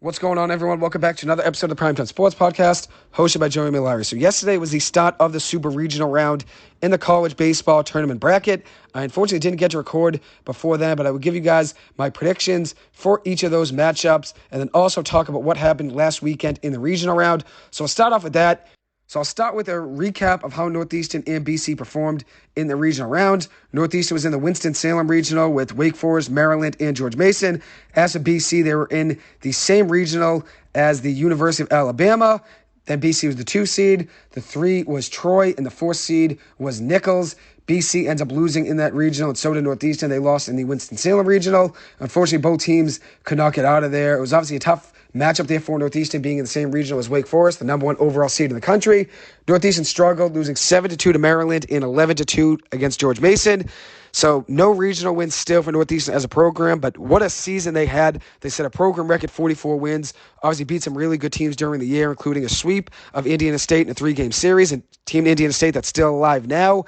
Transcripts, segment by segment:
What's going on, everyone? Welcome back to another episode of the Primetime Sports Podcast, hosted by Joey Milari. So yesterday was the start of the Super Regional round in the college baseball tournament bracket. I unfortunately didn't get to record before then, but I will give you guys my predictions for each of those matchups and then also talk about what happened last weekend in the regional round. So I'll start off with that. So I'll start with a recap of how Northeastern and BC performed in the regional round. Northeastern was in the Winston-Salem regional with Wake Forest, Maryland, and George Mason. As for BC, they were in the same regional as the University of Alabama. Then BC was the 2 seed. The 3 was Troy, and the 4 seed was Nichols. BC ends up losing in that regional, and so did Northeastern. They lost in the Winston-Salem regional. Unfortunately, both teams could not get out of there. It was obviously a tough matchup there for Northeastern, being in the same regional as Wake Forest, the number 1 overall seed in the country. Northeastern struggled, losing 7-2 to Maryland and 11-2 against George Mason. So no regional wins still for Northeastern as a program, but what a season they had. They set a program record 44 wins, obviously beat some really good teams during the year, including a sweep of Indiana State in a 3-game series, and Team Indiana State that's still alive now.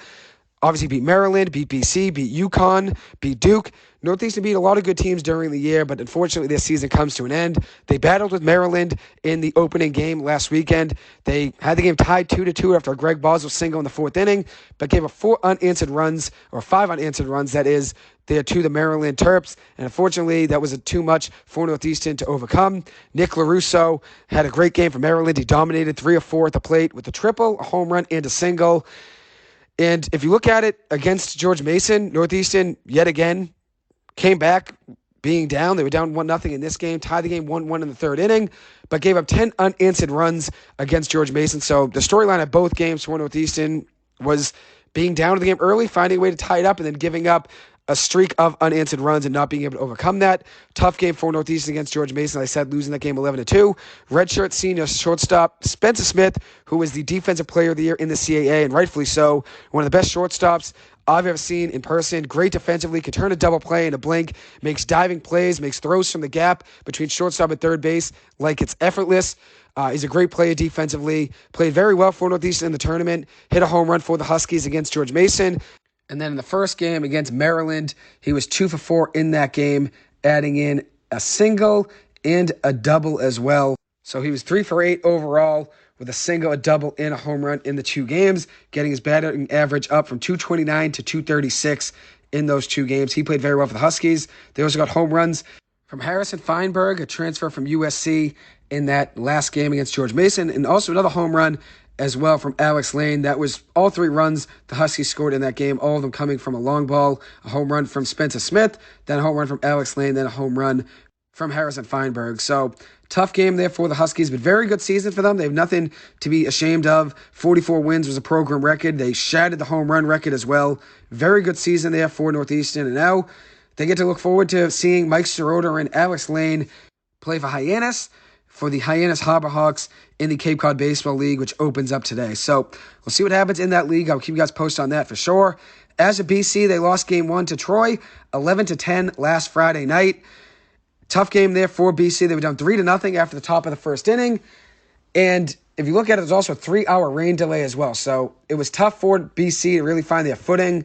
Obviously beat Maryland, beat BC, beat UConn, beat Duke. Northeastern beat a lot of good teams during the year, but unfortunately their season comes to an end. They battled with Maryland in the opening game last weekend. They had the game tied 2-2 after a Greg Boswell single in the 4th inning, but gave up 5 unanswered runs, that is, there to the Maryland Terps, and unfortunately that was too much for Northeastern to overcome. Nick LaRusso had a great game for Maryland. He dominated 3 of 4 at the plate with a triple, a home run, and a single. And if you look at it against George Mason, Northeastern, yet again, came back being down. They were down 1-0 in this game, tied the game 1-1 in the 3rd inning, but gave up 10 unanswered runs against George Mason. So the storyline at both games for Northeastern was being down to the game early, finding a way to tie it up, and then giving up a streak of unanswered runs and not being able to overcome that. Tough game for Northeastern against George Mason. Like I said, losing that game 11-2. Redshirt senior shortstop Spencer Smith, who was the defensive player of the year in the CAA, and rightfully so, one of the best shortstops I've ever seen in person. Great defensively, could turn a double play in a blink, makes diving plays, makes throws from the gap between shortstop and third base like it's effortless. He's a great player defensively, played very well for Northeastern in the tournament, hit a home run for the Huskies against George Mason. And then in the first game against Maryland, he was 2 for 4 in that game, adding in a single and a double as well. So he was 3 for 8 overall with a single, a double, and a home run in the 2 games, getting his batting average up from 229 to 236 in those 2 games. He played very well for the Huskies. They also got home runs from Harrison Feinberg, a transfer from USC, in that last game against George Mason, and also another home run as well from Alex Lane. That was all 3 runs the Huskies scored in that game, all of them coming from a long ball, a home run from Spencer Smith, then a home run from Alex Lane, then a home run from Harrison Feinberg. So tough game there for the Huskies, but very good season for them. They have nothing to be ashamed of. 44 wins was a program record. They shattered the home run record as well. Very good season there for Northeastern, and now they get to look forward to seeing Mike Sirota and Alex Lane play for Hyannis, for the Hyannis Harbor Hawks in the Cape Cod Baseball League, which opens up today. So we'll see what happens in that league. I'll keep you guys posted on that for sure. As a BC, they lost game 1 to Troy, 11-10 last Friday night. Tough game there for BC. They were down 3-0 after the top of the first inning. And if you look at it, there's also a 3-hour rain delay as well. So it was tough for BC to really find their footing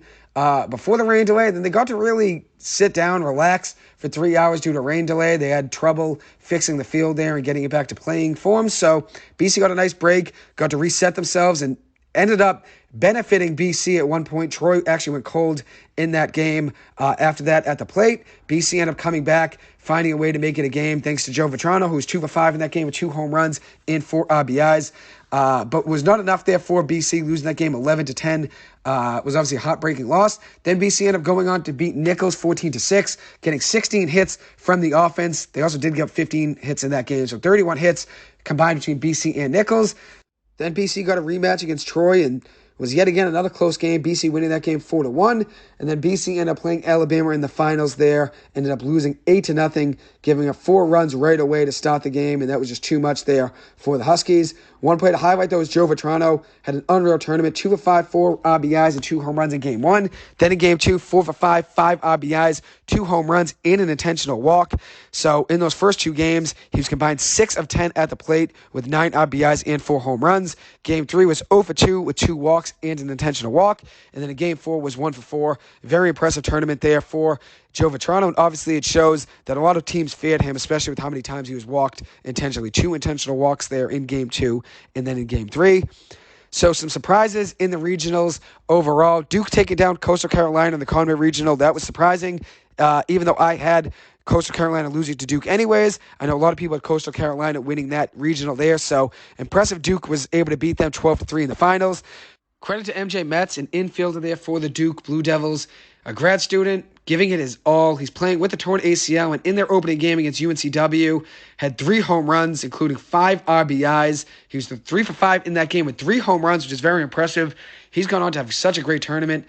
before the rain delay. Then they got to really sit down, relax for 3 hours due to rain delay. They had trouble fixing the field there and getting it back to playing form. So BC got a nice break, got to reset themselves, and ended up benefiting BC at one point. Troy actually went cold in that game after that at the plate. BC ended up coming back, finding a way to make it a game thanks to Joe Vitrano, who was 2 for 5 in that game with 2 home runs and 4 RBIs. But was not enough there for BC. Losing that game 11-10 was obviously a heartbreaking loss. Then BC ended up going on to beat Nichols 14-6, getting 16 hits from the offense. They also did get 15 hits in that game, so 31 hits combined between BC and Nichols. Then BC got a rematch against Troy, and it was yet again another close game. BC winning that game 4-1, and then BC ended up playing Alabama in the finals there, ended up losing 8-0, giving up 4 runs right away to start the game, and that was just too much there for the Huskies. One play to highlight, though, was Joe Vitrano. Had an unreal tournament, 2 for 5, 4 RBIs, and 2 home runs in game 1. Then in game 2, 4 for 5, 5 RBIs, 2 home runs, and an intentional walk. So in those first 2 games, he was combined 6 of 10 at the plate with 9 RBIs and 4 home runs. Game 3 was 0 for 2 with 2 walks walks and an intentional walk. And then in Game 4 was 1 for 4. Very impressive tournament there for Joe Vitrano. And obviously it shows that a lot of teams feared him, especially with how many times he was walked intentionally. 2 intentional walks there in Game 2 and then in Game 3. So some surprises in the regionals overall. Duke taking down Coastal Carolina in the Conway Regional. That was surprising, even though I had Coastal Carolina losing to Duke anyways. I know a lot of people had Coastal Carolina winning that regional there, so impressive Duke was able to beat them 12-3 in the finals. Credit to MJ Metz, an infielder there for the Duke Blue Devils, a grad student, giving it his all. He's playing with a torn ACL, and in their opening game against UNCW, had 3 home runs, including 5 RBIs. He was 3 for 5 in that game with 3 home runs, which is very impressive. He's gone on to have such a great tournament.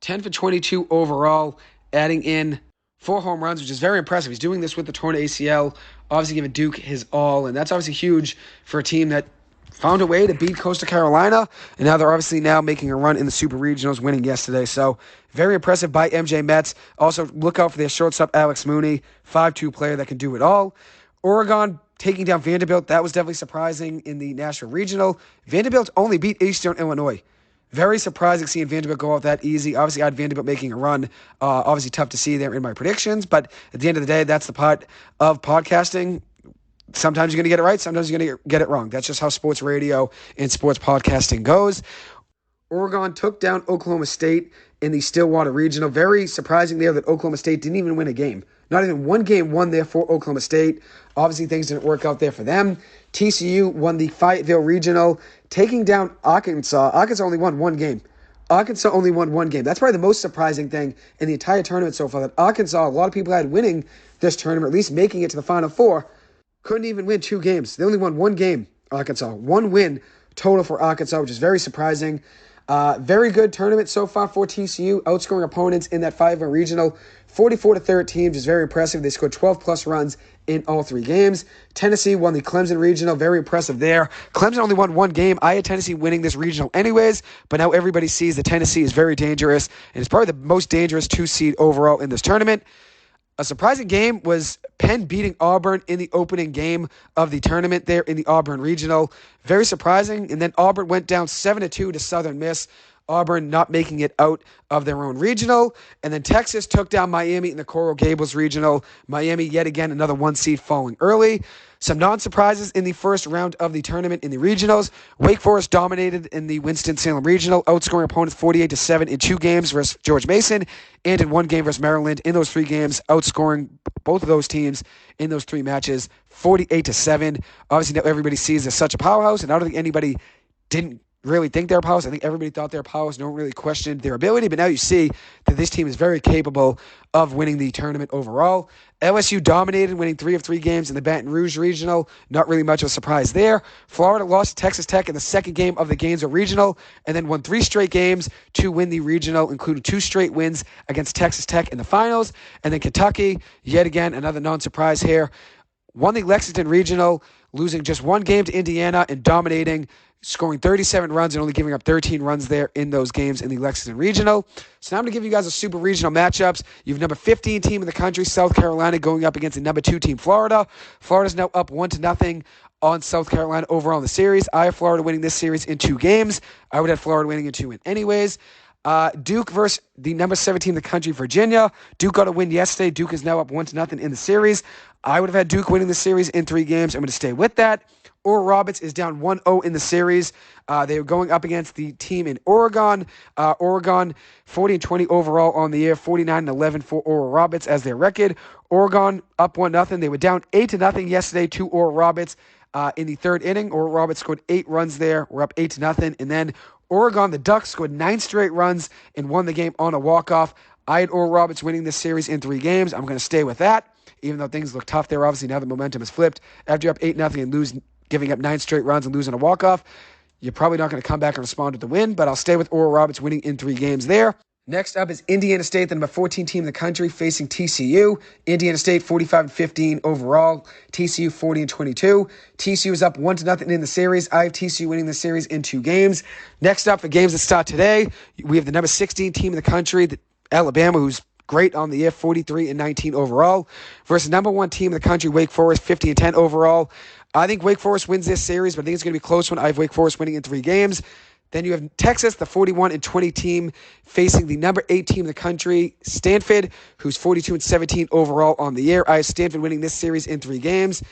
10 for 22 overall, adding in 4 home runs, which is very impressive. He's doing this with the torn ACL, obviously giving Duke his all, and that's obviously huge for a team that found a way to beat Coastal Carolina, and now they're obviously now making a run in the Super Regionals, winning yesterday. So very impressive by MJ Metz. Also, look out for their shortstop, Alex Mooney, 5'2" player that can do it all. Oregon taking down Vanderbilt. That was definitely surprising in the National Regional. Vanderbilt only beat Eastern Illinois. Very surprising seeing Vanderbilt go out that easy. Obviously, I had Vanderbilt making a run. Obviously, tough to see there in my predictions, but at the end of the day, that's the part of podcasting. Sometimes you're going to get it right. Sometimes you're going to get it wrong. That's just how sports radio and sports podcasting goes. Oregon took down Oklahoma State in the Stillwater Regional. Very surprising there that Oklahoma State didn't even win a game. Not even one game won there for Oklahoma State. Obviously, things didn't work out there for them. TCU won the Fayetteville Regional, taking down Arkansas. Arkansas only won one game. Arkansas only won one game. That's probably the most surprising thing in the entire tournament so far, that Arkansas, a lot of people had winning this tournament, or at least making it to the Final Four, couldn't even win 2 games. They only won 1 game, Arkansas. 1 win total for Arkansas, which is very surprising. Very good tournament so far for TCU, outscoring opponents in that Fayetteville Regional 44-13, which is very impressive. They scored 12-plus runs in all 3 games. Tennessee won the Clemson Regional, very impressive there. Clemson only won 1 game. I had Tennessee winning this regional anyways, but now everybody sees that Tennessee is very dangerous, and it's probably the most dangerous 2 seed overall in this tournament. A surprising game was Penn beating Auburn in the opening game of the tournament there in the Auburn Regional. Very surprising. And then Auburn went down 7-2 to Southern Miss. Auburn not making it out of their own regional. And then Texas took down Miami in the Coral Gables Regional. Miami, yet again, another 1 seed falling early. Some non-surprises in the first round of the tournament in the regionals. Wake Forest dominated in the Winston-Salem Regional, outscoring opponents 48-7 in 2 games versus George Mason, and in 1 game versus Maryland. In those 3 games, outscoring both of those teams in those 3 matches 48-7. Obviously, now everybody sees as such a powerhouse, and I don't think anybody didn't really think they're a powerhouse. I think everybody thought they're a powerhouse. No one really questioned their ability, but now you see that this team is very capable of winning the tournament overall. LSU dominated, winning 3 of 3 games in the Baton Rouge Regional. Not really much of a surprise there. Florida lost to Texas Tech in the second game of the Gainesville Regional, and then won 3 straight games to win the regional, including 2 straight wins against Texas Tech in the finals. And then Kentucky, yet again, another non-surprise here, won the Lexington Regional, losing just 1 game to Indiana and dominating, scoring 37 runs and only giving up 13 runs there in those games in the Lexington Regional. So now I'm going to give you guys a super regional matchups. You have number 15 team in the country, South Carolina, going up against the number 2 team, Florida. Florida's now up 1-0 on South Carolina overall in the series. I have Florida winning this series in 2 games. I would have Florida winning in 2 anyways. Duke versus the number 17 in the country, Virginia. Duke got a win yesterday. Duke is now up 1-0 in the series. I would have had Duke winning the series in 3 games. I'm going to stay with that. Oral Roberts is down 1-0 in the series. They were going up against the team in Oregon. Oregon 40-20 overall on the year, 49-11 for Oral Roberts as their record. Oregon up 1-0. They were down 8-0 yesterday to Oral Roberts in the 3rd inning. Oral Roberts scored 8 runs there. We're up 8-0. And then Oregon, the Ducks, scored 9 straight runs and won the game on a walk-off. I had Oral Roberts winning this series in 3 games. I'm going to stay with that, even though things look tough there. Obviously, now the momentum has flipped. After you're up 8-0 and giving up 9 straight runs and losing a walk-off, you're probably not going to come back and respond with the win, but I'll stay with Oral Roberts winning in 3 games there. Next up is Indiana State, the number 14 team in the country, facing TCU. Indiana State 45-15 overall, TCU 40-22. TCU is up 1-0 in the series. I have TCU winning the series in 2 games. Next up, for games that start today, we have the number 16 team in the country, Alabama, who's great on the year, 43-19 overall, versus number 1 team in the country, Wake Forest, 50-10 overall. I think Wake Forest wins this series, but I think it's going to be a close one. I have Wake Forest winning in 3 games. Then you have Texas, the 41-20 team, facing the number 8 team in the country, Stanford, who's 42-17 overall on the year. I have Stanford winning this series in 3 games.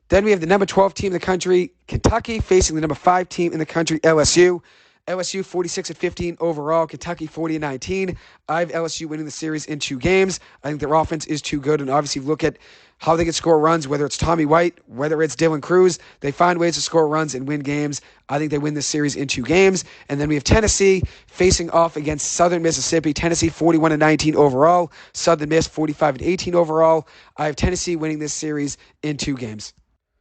Then we have the number 12 team in the country, Kentucky, facing the number 5 team in the country, LSU. LSU 46-15 overall, Kentucky 40-19. I have LSU winning the series in 2 games. I think their offense is too good, and obviously look at how they can score runs, whether it's Tommy White, whether it's Dylan Cruz. They find ways to score runs and win games. I think they win this series in 2 games. And then we have Tennessee facing off against Southern Mississippi. Tennessee 41-19 overall. Southern Miss 45-18 overall. I have Tennessee winning this series in 2 games.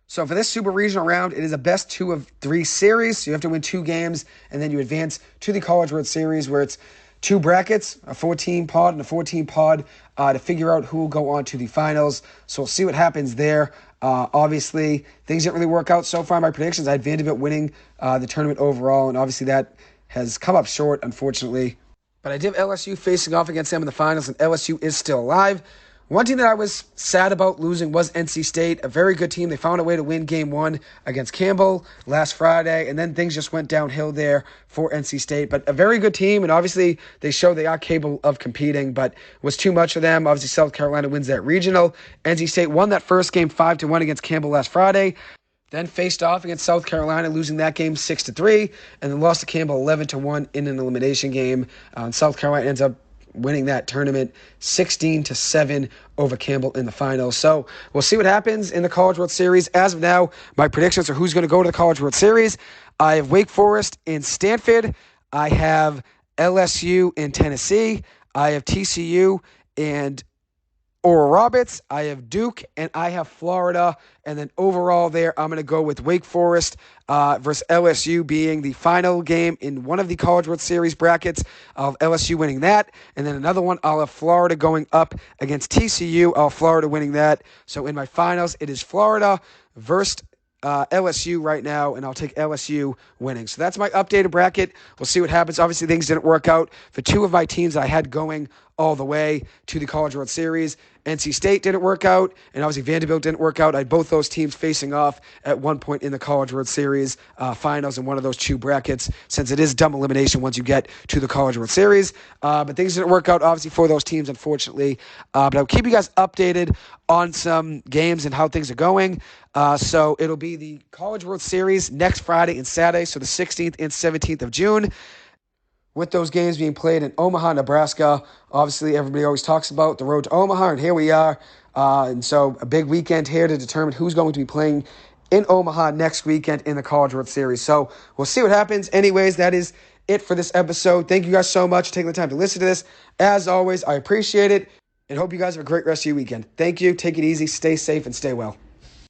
So for this Super Regional round, it is a best 2 of 3 series. So you have to win 2 games, and then you advance to the College World Series, where it's 2 brackets, a 4-team pod and a 4-team pod, to figure out who will go on to the finals. So we'll see what happens there. Obviously, things didn't really work out so far in my predictions. I had Vanderbilt winning the tournament overall, and obviously that has come up short, unfortunately. But I did have LSU facing off against them in the finals, and LSU is still alive. One team that I was sad about losing was NC State, a very good team. They found a way to win Game 1 against Campbell last Friday, and then things just went downhill there for NC State. But a very good team, and obviously they show they are capable of competing, but it was too much for them. Obviously, South Carolina wins that regional. NC State won that first game 5-1 against Campbell last Friday, then faced off against South Carolina, losing that game 6-3, and then lost to Campbell 11-1 in an elimination game. South Carolina ends up winning that tournament 16-7 over Campbell in the finals. So we'll see what happens in the College World Series. As of now, my predictions are who's going to go to the College World Series. I have Wake Forest and Stanford. I have LSU and Tennessee. I have TCU and Oral Roberts. I have Duke, and I have Florida. And then overall there, I'm going to go with Wake Forest versus LSU being the final game in one of the College World Series brackets. I'll have LSU winning that. And then another one, I'll have Florida going up against TCU. I'll have Florida winning that. So in my finals, it is Florida versus LSU right now, and I'll take LSU winning. So that's my updated bracket. We'll see what happens. Obviously, things didn't work out for 2 of my teams I had going all the way to the College World Series. NC State didn't work out, and obviously Vanderbilt didn't work out. I had both those teams facing off at one point in the College World Series finals in one of those 2 brackets, since it is dumb elimination once you get to the College World Series. But things didn't work out, obviously, for those teams, unfortunately. But I'll keep you guys updated on some games and how things are going. So it'll be the College World Series next Friday and Saturday, so the 16th and 17th of June. With those games being played in Omaha, Nebraska. Obviously, everybody always talks about the road to Omaha, and here we are. And so a big weekend here to determine who's going to be playing in Omaha next weekend in the College World Series. So we'll see what happens. Anyways, that is it for this episode. Thank you guys so much for taking the time to listen to this. As always, I appreciate it, and hope you guys have a great rest of your weekend. Thank you. Take it easy. Stay safe and stay well.